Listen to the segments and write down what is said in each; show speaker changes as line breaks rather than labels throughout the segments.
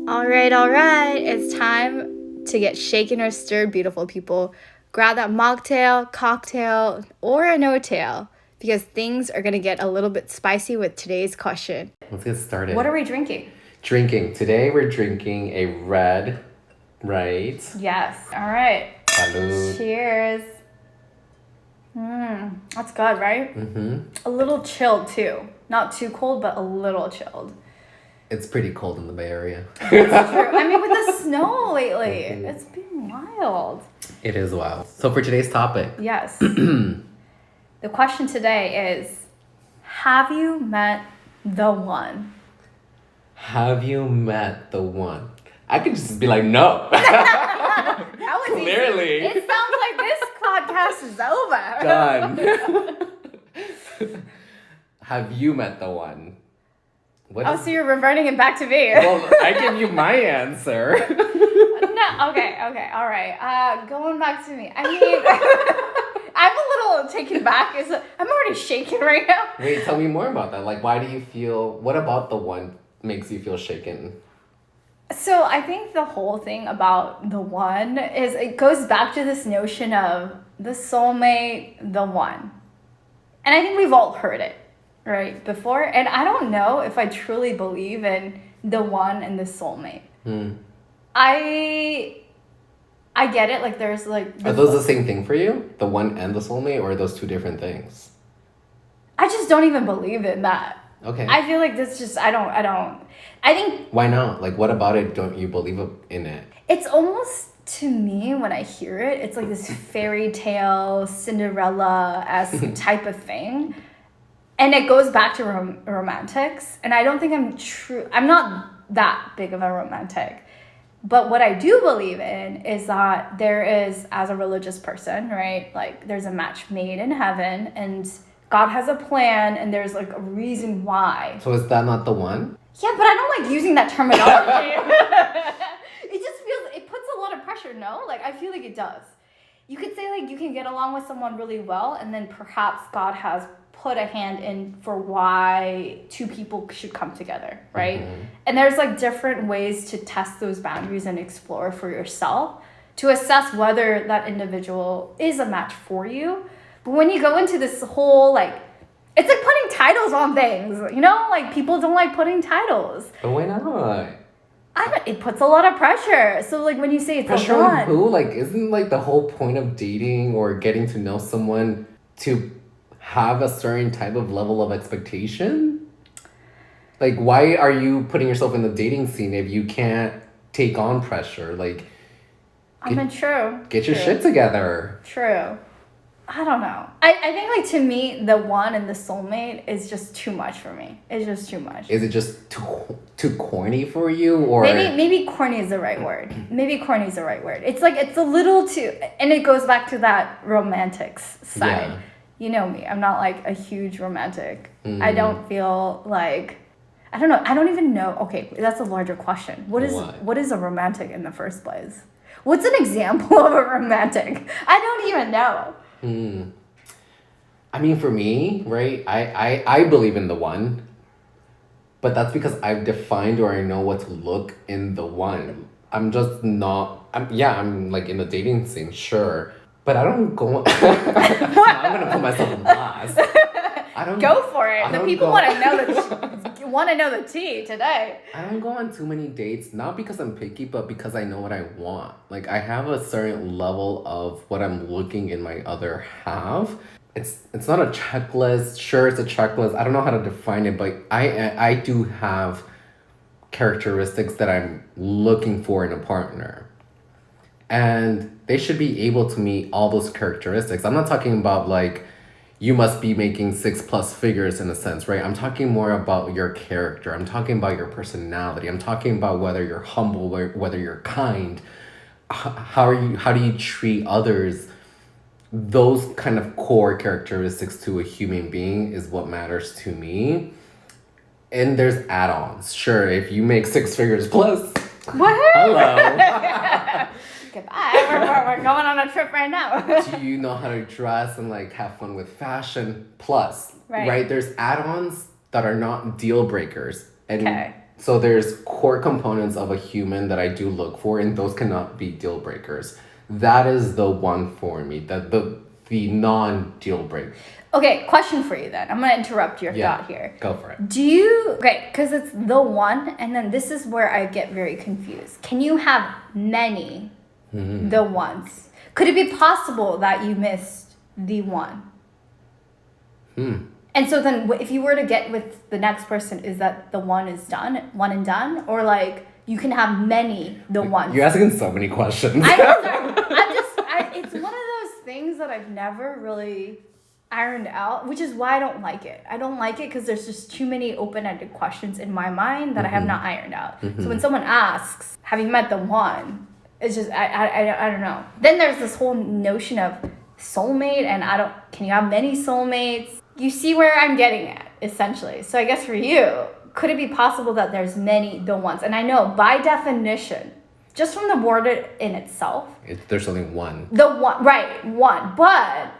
All right. It's time to get shaken or stirred, beautiful people. Grab that mocktail, cocktail, or a no-tail because things are going to get a little bit spicy with today's question.
Let's get started.
What are we drinking?
Today we're drinking a red, right?
Yes. All right.
Salud.
Cheers. That's good, right?
Mm-hmm.
A little chilled too. Not too cold, but a little chilled.
It's pretty cold in the Bay Area.
That's true. I mean, with the snow lately, it's been wild.
It is wild. So for today's topic.
Yes. The question today is, have you met the one?
Have you met the one? I could just be like, no.
That was
Clearly.
Easy. It sounds like this podcast is over.
Done. Have you met the one?
So you're reverting it back to me.
Well, I give you my answer.
No, okay, all right. Going back to me. I mean, I'm a little taken back. I'm already shaking right now.
Wait, tell me more about that. Like, why do you feel, what about the one makes you feel shaken?
So I think the whole thing about the one is it goes back to this notion of the soulmate, the one. And I think we've all heard it, right, before. And I don't know if I truly believe in the one and the soulmate. I get it. Like there's like...
Are those the same thing for you? The one and the soulmate, or are those two different things?
I just don't even believe in that.
Okay.
I feel like that's just, I think...
Why not? Like, what about it don't you believe in it?
It's almost, to me, when I hear it, it's like this fairy tale, Cinderella-esque type of thing. And it goes back to romantics. And I don't think I'm not that big of a romantic. But what I do believe in is that there is, as a religious person, right? Like, there's a match made in heaven, and God has a plan, and there's like a reason why.
So is that not the one?
Yeah, but I don't like using that terminology. It just feels, it puts a lot of pressure, no? Like, I feel like it does. You could say, like, you can get along with someone really well, and then perhaps God has put a hand in for why two people should come together, right? Mm-hmm. And there's, like, different ways to test those boundaries and explore for yourself to assess whether that individual is a match for you. But when you go into this whole, like, it's like putting titles on things, you know? Like, people don't like putting titles.
But why not?
It puts a lot of pressure. So, like, when you say it's
pressure
a one...
on who? Like, isn't, like, the whole point of dating or getting to know someone to have a certain type of level of expectation? Like, why are you putting yourself in the dating scene if you can't take on pressure? Like...
true.
Get your shit together.
True. I don't know. I think, like, to me, the one and the soulmate is just too much for me. It's just too much.
Is it just too corny for you, or
maybe corny is the right word. It's like, it's a little too, and it goes back to that romantics side. Yeah. You know me. I'm not like a huge romantic. I don't feel like, I don't know. I don't even know. Okay, that's a larger question. What is a romantic in the first place? What's an example of a romantic? I don't even know.
I mean, for me, right, I believe in the one, but that's because I've defined or I know what to look in the one. I'm just not, I'm like in the dating scene, sure, but I don't go, I'm going to put myself in blast.
Go for it. The people want to know the tea today.
I don't go on too many dates, not because I'm picky, but because I know what I want. Like, I have a certain level of what I'm looking in my other half. It's not a checklist. Sure, it's a checklist. I don't know how to define it, but I do have characteristics that I'm looking for in a partner. And they should be able to meet all those characteristics. I'm not talking about, like, you must be making 6+ figures in a sense, right? I'm talking more about your character. I'm talking about your personality. I'm talking about whether you're humble, whether you're kind. How do you treat others? Those kind of core characteristics to a human being is what matters to me. And there's add-ons. Sure, if you make 6 figures plus,
what?
Hello.
Goodbye. We're going on a trip right now.
Do you know how to dress and, like, have fun with fashion? Plus,
right?
There's add-ons that are not deal breakers. And So there's core components of a human that I do look for, and those cannot be deal breakers. That is the one for me. That the non deal break.
Okay, question for you then. I'm gonna interrupt your thought here.
Go for it.
Do you because it's the one, and then this is where I get very confused. Can you have many the ones? Could it be possible that you missed the one? And so then if you were to get with the next person, is that the one is done, one and done? Or like you can have many the ones?
You're asking so many questions.
It's one of those things that I've never really ironed out, which is why I don't like it. I don't like it because there's just too many open-ended questions in my mind that I have not ironed out. So when someone asks, have you met the one? It's just, I don't know. Then there's this whole notion of soulmate, and can you have many soulmates? You see where I'm getting at, essentially. So I guess for you, could it be possible that there's many the ones? And I know by definition, just from the word in itself,
there's only one.
The one, right, one. But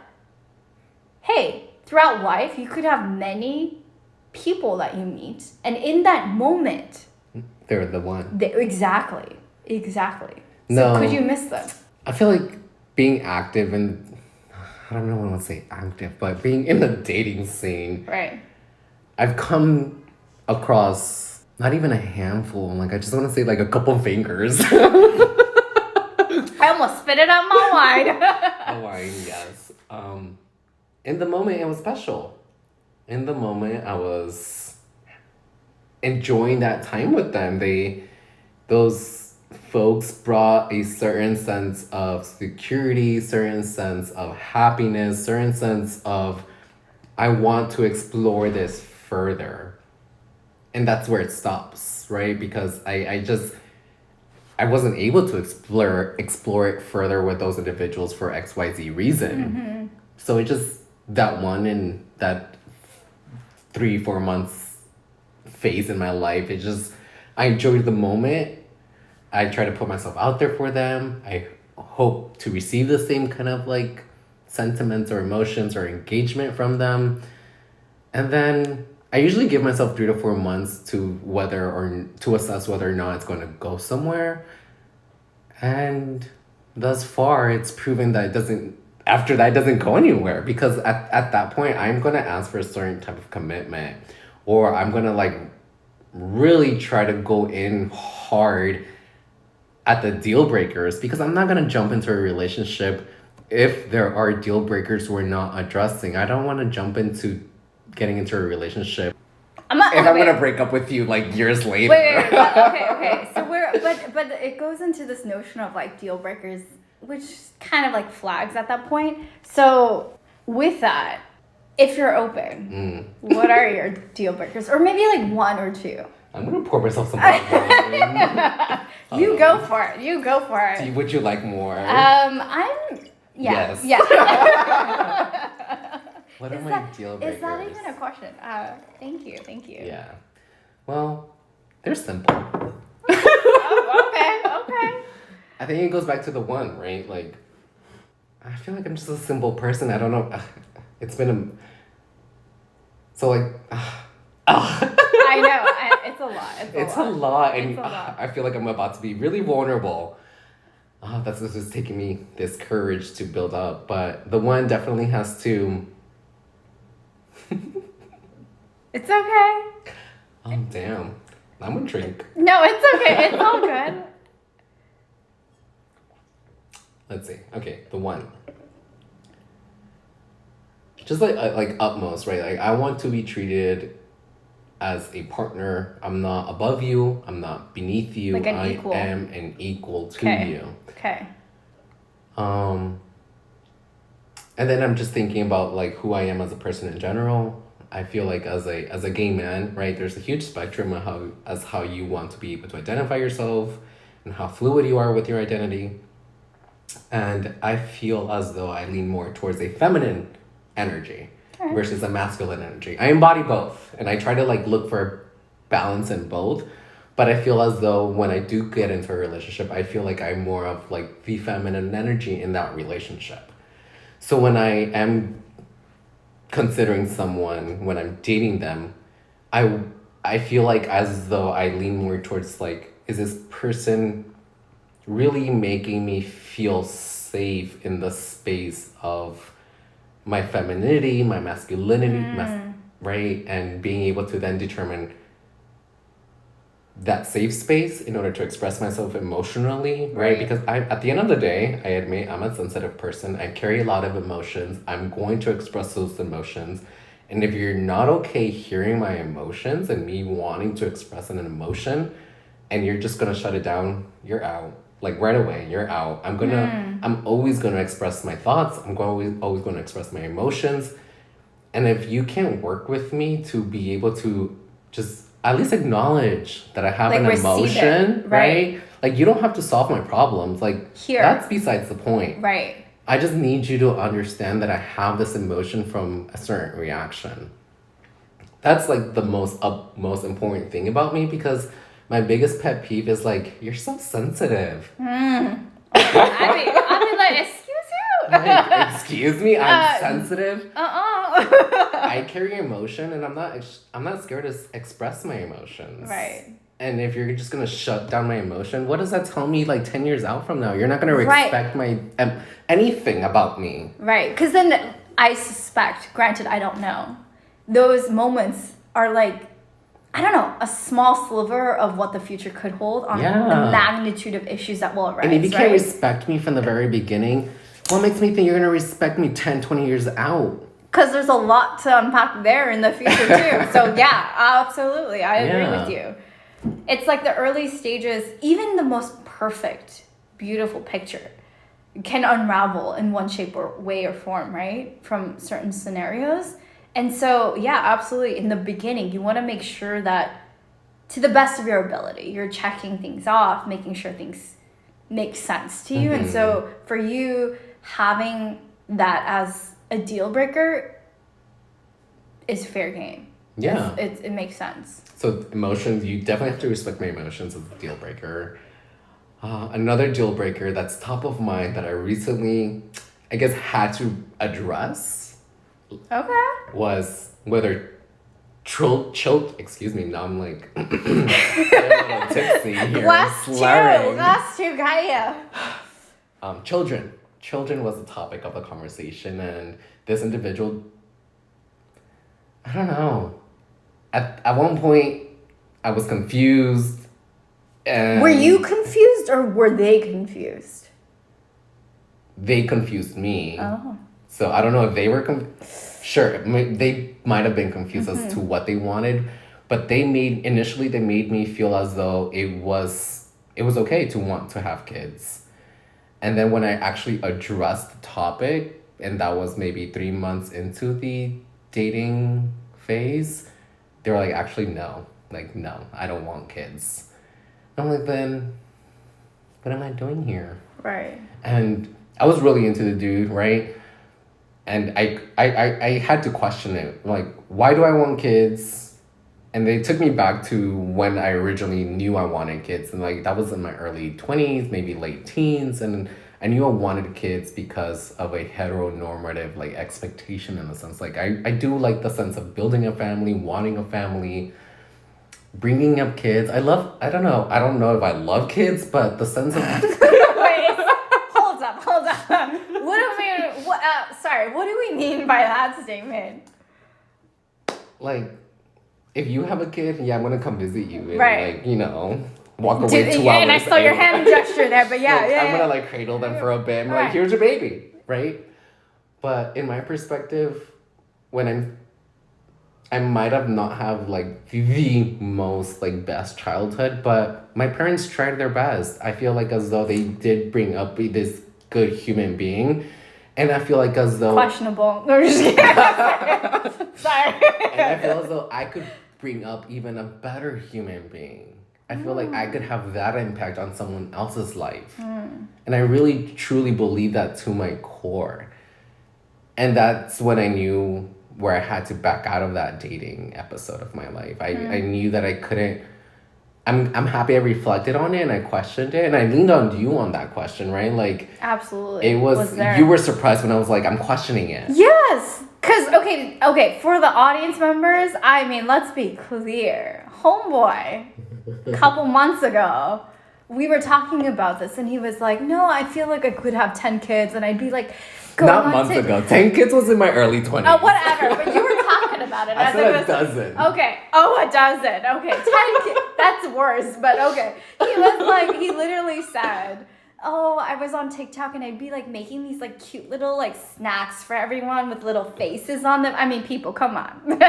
hey, throughout life, you could have many people that you meet, and in that moment,
they're the one.
Exactly.
No.
So could you miss them?
I feel like being active and I don't know what I want to say active, but being in the dating scene.
Right.
I've come across not even a handful. Like I just want to say like a couple fingers.
I almost spit it out my wine.
A wine, yes. In the moment, it was special. In the moment, I was enjoying that time with them. Those folks brought a certain sense of security, certain sense of happiness, certain sense of I want to explore this further. And that's where it stops, right? Because I wasn't able to explore it further with those individuals for XYZ reason. So it just that one in that 3-4 months phase in my life, I enjoyed the moment. I try to put myself out there for them. I hope to receive the same kind of like sentiments or emotions or engagement from them. And then I usually give myself 3 to 4 months to assess whether or not it's going to go somewhere. And thus far, it's proven that it doesn't go anywhere, because at that point, I'm going to ask for a certain type of commitment, or I'm going to like really try to go in hard at the deal breakers, because I'm not going to jump into a relationship if there are deal breakers we're not addressing. I don't want to jump into getting into a relationship I'm going to break up with you like years later.
Wait. Okay. So but it goes into this notion of like deal breakers, which kind of like flags at that point. So with that, if you're open, what are your deal breakers? Or maybe like 1 or 2.
I'm going to pour myself some hot wine.
You go for it.
Would you like more?
Yes.
What are my deal breakers?
Is that even a question? Thank you.
Yeah. Well, they're simple.
Okay.
I think it goes back to the one, right? Like, I feel like I'm just a simple person. I don't know. It's been I
know. It's a lot.
It's a lot. And I feel like I'm about to be really vulnerable. That's just taking me this courage to build up. But the one definitely has to...
It's okay.
Oh, damn. I'm gonna drink.
No, it's okay. It's all good.
Let's see. Okay, the one. Just like utmost, right? Like I want to be treated as a partner. I'm not above you. I'm not beneath you.
Like an equal.
I am an equal to you.
Okay.
And then I'm just thinking about like who I am as a person in general. I feel like as a gay man, right, there's a huge spectrum of how you want to be able to identify yourself and how fluid you are with your identity. And I feel as though I lean more towards a feminine energy versus a masculine energy. I embody both, and I try to like look for balance in both. But I feel as though when I do get into a relationship, I feel like I'm more of like the feminine energy in that relationship. So when I am considering someone, when I'm dating them, I I feel like as though I lean more towards like, is this person really making me feel safe in the space of my femininity, my masculinity, right? And being able to then determine that safe space in order to express myself emotionally, right? Because at the end of the day, I admit I'm a sensitive person. I carry a lot of emotions. I'm going to express those emotions. And if you're not okay hearing my emotions and me wanting to express an emotion, and you're just gonna shut it down, you're out. Like right away, you're out. I'm always gonna express my thoughts. Always gonna express my emotions. And if you can't work with me to be able to just at least acknowledge that I have
Like,
an
receive
emotion,
it,
right? Like, you don't have to solve my problems. Like,
Here.
that's besides the point.
Right.
I just need you to understand that I have this emotion from a certain reaction. That's like the most important thing about me, because my biggest pet peeve is like, you're so sensitive.
I'd be like, excuse you.
Like, excuse me, I'm sensitive. I carry emotion, and I'm not scared to express my emotions.
Right.
And if you're just gonna shut down my emotion, what does that tell me like 10 years out from now? You're not gonna respect my anything about me.
Right. Because then I suspect, granted, I don't know, those moments are like, I don't know, a small sliver of what the future could hold on the magnitude of issues that will arise.
And if you can't respect me from the very beginning, what makes me think you're gonna respect me 10, 20 years out?
Because there's a lot to unpack there in the future too. So yeah, absolutely. I agree with you. It's like the early stages, even the most perfect, beautiful picture can unravel in one shape or way or form, right? From certain scenarios. And so, yeah, absolutely. In the beginning, you want to make sure that to the best of your ability, you're checking things off, making sure things make sense to you. And so for you, having that as a deal breaker is fair game.
Yeah.
It makes sense.
So emotions, you definitely have to respect my emotions as a deal breaker. Another deal breaker that's top of mind that I recently, I guess, had to address.
Okay.
Was whether excuse me, now I'm like a little tipsy here.
Glass two, Gaia.
Children was the topic of the conversation, and this individual, I don't know. At one point, I was confused. And
were you confused, or were they confused?
They confused me.
Oh.
So I don't know if they were sure, they might have been confused as to what they wanted, but initially they made me feel as though it was okay to want to have kids. And then when I actually addressed the topic, and that was maybe 3 months into the dating phase, they were like, actually, no. Like, no, I don't want kids. I'm like, then what am I doing here?
Right.
And I was really into the dude, right? And I had to question it. Like, why do I want kids? And they took me back to when I originally knew I wanted kids. And like, that was in my early 20s, maybe late teens. And I knew I wanted kids because of a heteronormative like expectation, in a sense. Like, I do like the sense of building a family, wanting a family, bringing up kids. I don't know if I love kids, but the sense of...
Wait, hold up. What do we mean by that statement?
Like, if you have a kid, yeah, I'm gonna come visit you and
right.
like, walk away 2 hours.
And I saw your hand gesture there, but yeah,
I'm gonna like cradle them for a bit. I'm like, here's your baby, right? But in my perspective, when I might have not have like the most like best childhood, but my parents tried their best. I feel like as though they did bring up this good human being, and I feel like as though
questionable. No, just kidding. Sorry.
And I feel as though I could bring up even a better human being. I feel like I could have that impact on someone else's life. And I really, truly believe that to my core. And that's when I knew where I had to back out of that dating episode of my life. I knew that I couldn't... I'm happy I reflected on it and I questioned it. And I leaned on you on that question, right? Like...
Absolutely.
It was you were surprised when I was like, I'm questioning it.
Yes! Because, okay, for the audience members, I mean, let's be clear. Homeboy, a couple months ago, we were talking about this, and he was like, no, I feel like I could have 10 kids, and I'd be like,
not months ago. 10 kids was in my early 20s.
Oh, whatever, but you were talking about it.
I said a dozen.
Okay, a dozen. Okay, 10 kids, that's worse, but okay. He was like, he literally said, oh, I was on TikTok and I'd be like making these like cute little like snacks for everyone with little faces on them. I mean, people, come on.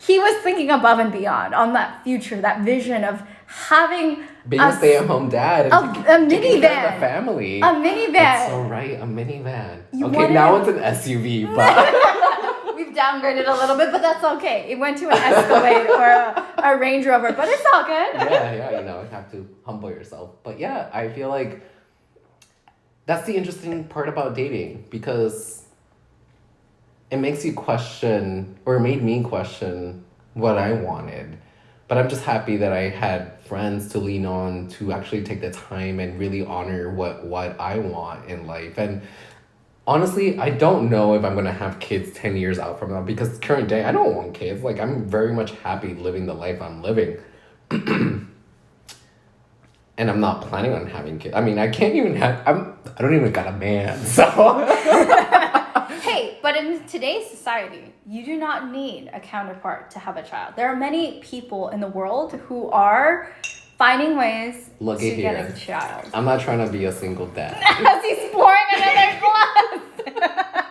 He was thinking above and beyond on that future, that vision of having
being a stay-at-home dad.
A minivan.
The family.
A minivan.
That's so right, a minivan.
You
okay, now it's an SUV, but...
We've downgraded a little bit, but that's okay. It went to an Escalade or a Range Rover, but it's all good.
Yeah, you have to humble yourself. But yeah, I feel like that's the interesting part about dating, because it makes you question, or made me question what I wanted. But I'm just happy that I had friends to lean on to actually take the time and really honor what I want in life. And honestly, I don't know if I'm going to have kids 10 years out from now, because current day, I don't want kids. Like, I'm very much happy living the life I'm living. And I'm not planning on having kids. I mean, I can't even I don't even got a man, so.
Hey, but in today's society, you do not need a counterpart to have a child. There are many people in the world who are finding ways to get a child.
I'm not trying to be a single dad.
As he's pouring another glass.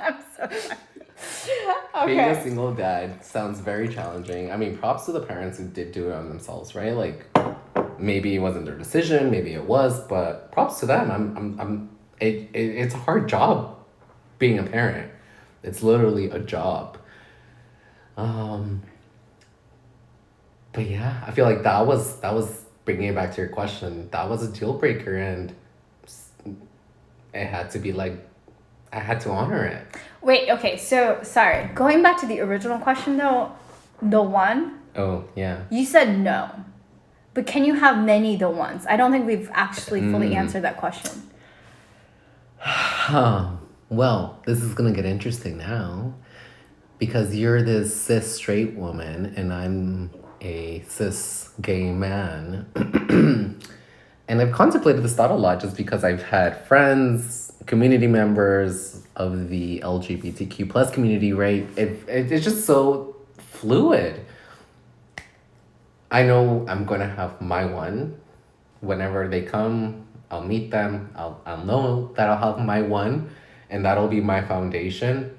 I'm so okay.
Being a single dad sounds very challenging. I mean, props to the parents who did do it on themselves, right? Like, maybe it wasn't their decision, maybe it was, but props to them. It's a hard job being a parent. It's literally a job. But yeah, I feel like that was bringing it back to your question. That was a deal breaker, and it had to be like, I had to honor it.
Wait, okay, so sorry. Going back to the original question though, the one.
Oh, yeah.
You said no. But can you have many the ones? I don't think we've actually fully answered that question.
Well, this is going to get interesting now, because you're this cis straight woman and I'm a cis gay man. And I've contemplated this thought a lot, just because I've had friends, community members of the LGBTQ plus community, right? It's just so fluid. I know I'm going to have my one. Whenever they come, I'll meet them. I'll know that I'll have my one, and that'll be my foundation.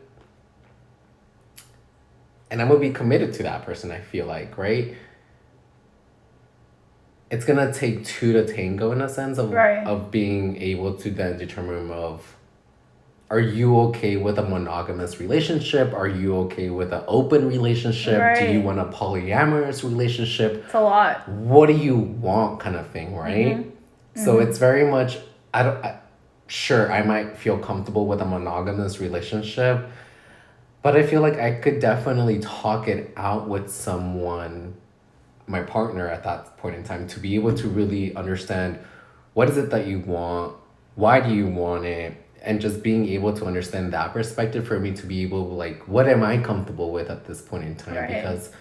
And I'm going to be committed to that person, I feel like, right? It's going to take two to tango, in a sense of being able to then determine are you okay with a monogamous relationship? Are you okay with an open relationship?
Right.
Do you want a polyamorous relationship?
It's a lot.
What do you want, kind of thing, right? Mm-hmm. So it's very much, sure, I might feel comfortable with a monogamous relationship, but I feel like I could definitely talk it out with someone, my partner at that point in time, to be able to really understand what is it that you want, why do you want it, and just being able to understand that perspective for me to be able to, like, what am I comfortable with at this point in time? Right. Because,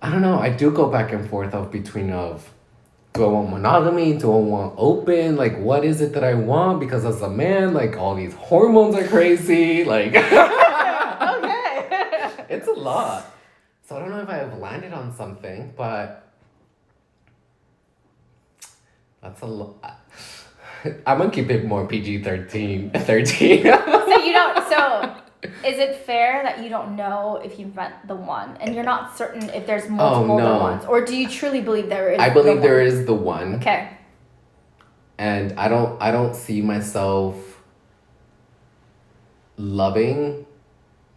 I don't know, I do go back and forth do I want monogamy? Do I want open? Like, what is it that I want? Because as a man, like, all these hormones are crazy. Like,
okay.
It's a lot. So I don't know if I have landed on something, but that's a lot. I'm gonna keep it more PG-13.
So is it fair that you don't know if you met the one, and you're not certain if there's multiple the ones, or do you truly believe there is?
I believe there is the one.
Okay.
And I don't see myself loving.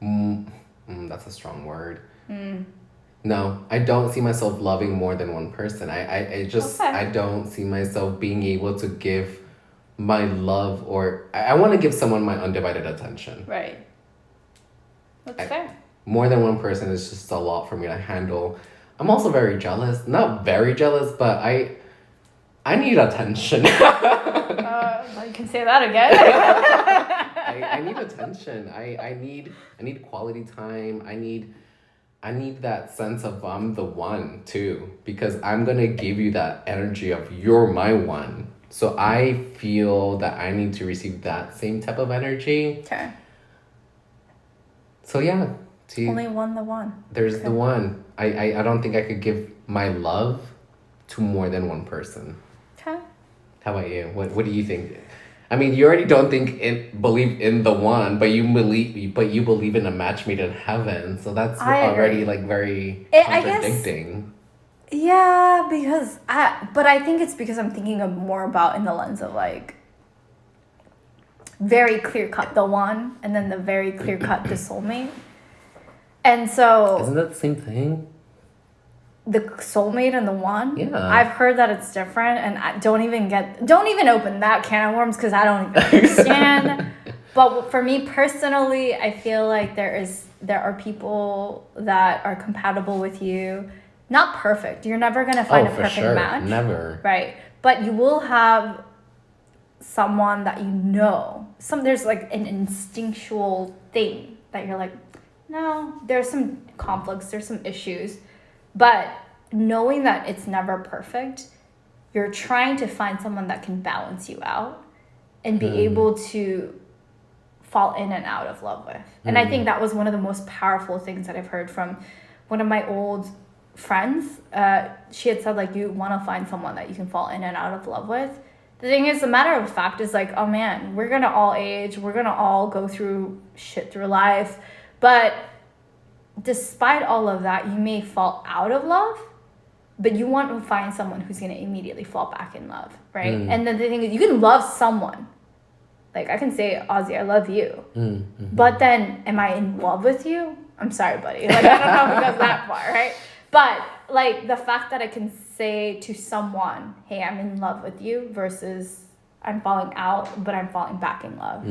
That's a strong word. No, I don't see myself loving more than one person. I don't see myself being able to give my love, or I want to give someone my undivided attention.
Right. That's fair.
More than one person is just a lot for me to handle. I'm also very jealous. Not very jealous, but I need attention.
You can say that again.
I need attention. I need quality time. I need that sense of I'm the one too, because I'm gonna give you that energy of you're my one. So I feel that I need to receive that same type of energy.
Okay.
So yeah,
Only one the one.
there's the one. I don't think I could give my love to more than one person.
Okay.
How about you? What do you think? I mean, you already don't believe in the one, but you believe in a match made in heaven. So that's already like very contradicting.
Yeah, but I think it's because I'm thinking of more about in the lens of like very clear cut the one, and then the very clear cut the soulmate. And so
isn't that the same thing?
The soulmate and the one?
Yeah.
I've heard that it's different, and I don't even open that can of worms because I don't even understand. But for me personally, I feel like there are people that are compatible with you. Not perfect. You're never gonna find a perfect match.
Never.
Right. But you will have someone that there's like an instinctual thing that you're like, no, there's some conflicts, there's some issues. But knowing that it's never perfect, you're trying to find someone that can balance you out and be able to fall in and out of love with. And I think that was one of the most powerful things that I've heard from one of my old friends. She had said, like, you want to find someone that you can fall in and out of love with. The thing is, the matter of fact is like, oh man, we're going to all age. We're going to all go through shit through life. But despite all of that, you may fall out of love, but you want to find someone who's going to immediately fall back in love, right? And then the thing is, you can love someone. Like, I can say, Ozzy, I love you. But then, am I in love with you? I'm sorry, buddy. Like, I don't know if it goes that far, right? But, like, the fact that I can say to someone, hey, I'm in love with you, versus I'm falling out, but I'm falling back in love.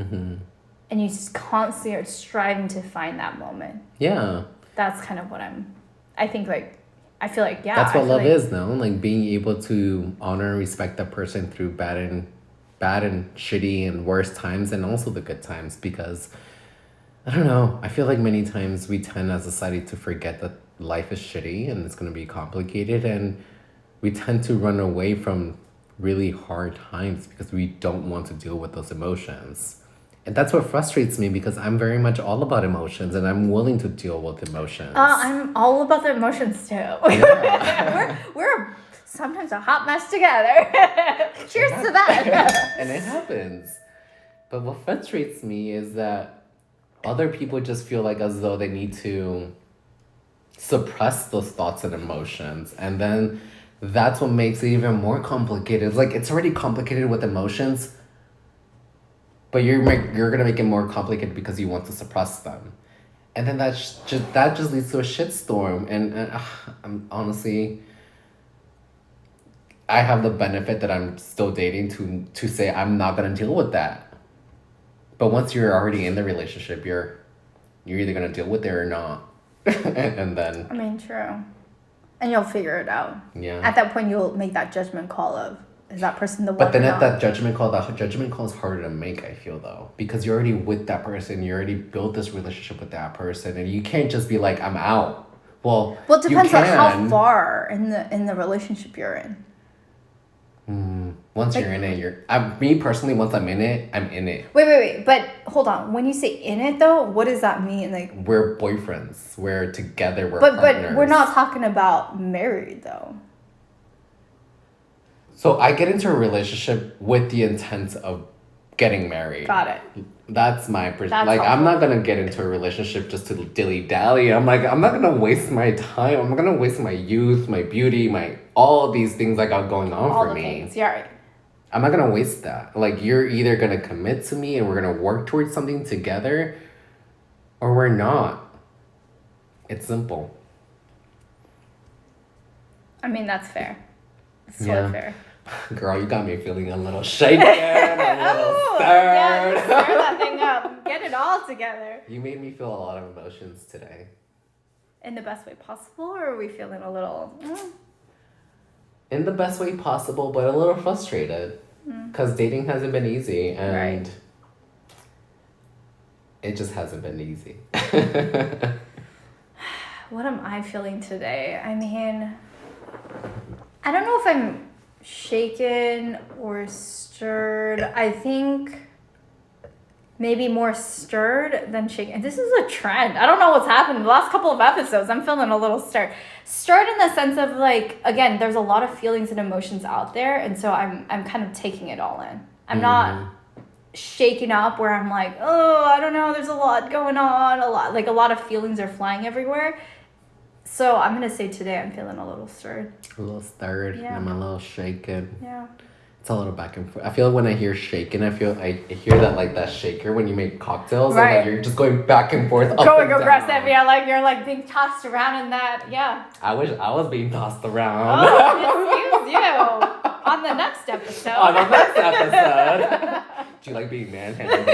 And you just constantly are striving to find that moment. Yeah. That's kind of what I feel like, yeah.
That's what love is, no? Like, being able to honor and respect that person through bad and shitty and worse times, and also the good times, because I don't know, I feel like many times we tend as a society to forget that life is shitty and it's going to be complicated, and we tend to run away from really hard times because we don't want to deal with those emotions. And that's what frustrates me, because I'm very much all about emotions and I'm willing to deal with emotions.
I'm all about the emotions too. Yeah. we're sometimes a hot mess together. Cheers to that.
And it happens. But what frustrates me is that other people just feel like as though they need to suppress those thoughts and emotions. And then that's what makes it even more complicated. It's like, it's already complicated with emotions, but you're gonna make it more complicated because you want to suppress them. And then that just leads to a shitstorm. And I'm honestly, I have the benefit that I'm still dating to say I'm not gonna deal with that. But once you're already in the relationship, you're either gonna deal with it or not. And then,
I mean, true. And you'll figure it out.
Yeah.
At that point, you'll make that judgment call of, is that person the one?
But then at that judgment call is harder to make, I feel, though. Because you're already with that person. You already built this relationship with that person. And you can't just be like, I'm out. Well,
it depends on how far in the relationship you're in.
Once you're in it, me personally, once I'm in it, I'm in it.
Wait. But hold on. When you say in it, though, what does that mean? Like,
we're boyfriends. We're together. We're partners.
But we're not talking about married, though.
So I get into a relationship with the intent of getting married.
Got it.
That's my like, I'm not gonna get into a relationship just to dilly-dally. I'm not gonna waste my time. I'm not gonna waste my youth, my beauty, all these things I got going on for me.
Things. Yeah, right.
I'm not gonna waste that. Like, you're either gonna commit to me and we're gonna work towards something together, or we're not. It's simple.
I mean, that's fair. It's totally fair.
Girl, you got me feeling a little shaken, a little stirred.
Yeah, stir that thing up. Get it all together.
You made me feel a lot of emotions today.
In the best way possible, or are we feeling a little...
In the best way possible, but a little frustrated. Because dating hasn't been easy, and
Right.
it just hasn't been easy.
What am I feeling today? I mean, I don't know if I'm shaken or stirred. I think maybe more stirred than shaken. And this is a trend. I don't know what's happened. The last couple of episodes, I'm feeling a little stirred. Stirred in the sense of like, again, there's a lot of feelings and emotions out there, and so I'm kind of taking it all in. I'm not shaken up where I'm like, oh, I don't know, there's a lot going on, a lot of feelings are flying everywhere. So I'm gonna say today I'm feeling a little stirred.
A little stirred, and I'm a little shaken.
Yeah.
It's a little back and forth. I feel when I hear shaken, I hear that like that shaker when you make cocktails,
Right.
and like you're just going back and forth, up
Going
and
aggressive,
down.
yeah, like you're like being tossed around in that, yeah.
I wish I was being tossed around.
Oh, excuse you. On the next episode.
On the next episode. Do you like being manhandled?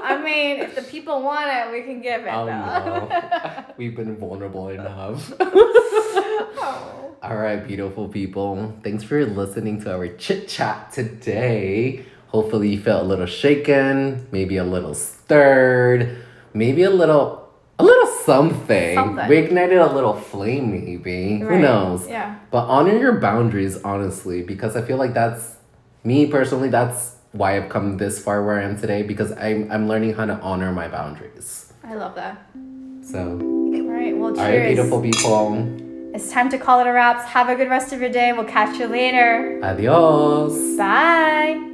I mean, if the people want it, we can give it.
Oh
though.
no. We've been vulnerable enough.
Oh.
All right, beautiful people. Thanks for listening to our chit chat today. Hopefully you felt a little shaken, maybe a little stirred, maybe a little something. We ignited a little flame, maybe.
Right.
Who knows?
Yeah.
But honor your boundaries, honestly, because I feel like that's me personally. That's why I've come this far where I am today, because I'm learning how to honor my boundaries.
I love that.
So.
All right. Well, cheers.
All right, beautiful people.
It's time to call it a wrap. Have a good rest of your day. We'll catch you later.
Adios.
Bye.